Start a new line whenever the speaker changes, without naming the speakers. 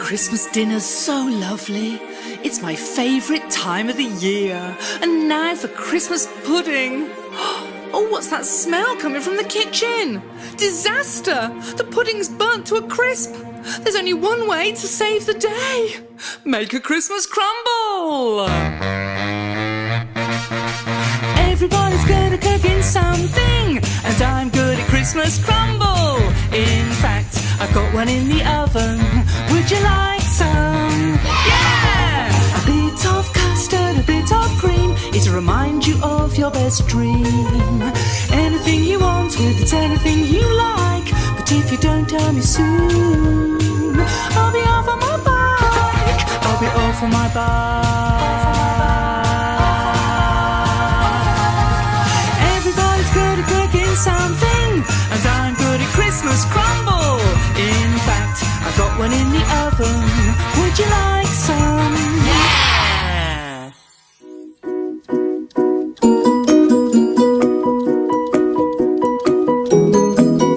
Christmas dinner's so lovely. It's my favourite time of the year. And now for Christmas pudding. Oh, what's that smell coming from the kitchen? Disaster! The pudding's burnt to a crisp. There's only one way to save the day. Make a Christmas crumble! Everybody's good at cooking something, and I'm good at Christmas crumble. In fact, I've got one in the oven. Would you like some? Yeah! A bit of custard, a bit of cream, it'll remind you of your best dream. Anything you want with it, anything you like, but if you don't tell me soon, I'll be off on my bike. I'll be off on my bike. Everybody's good at cooking something, and I'm good at Christmas crumble. In fact, I've got one in the oven. Would you like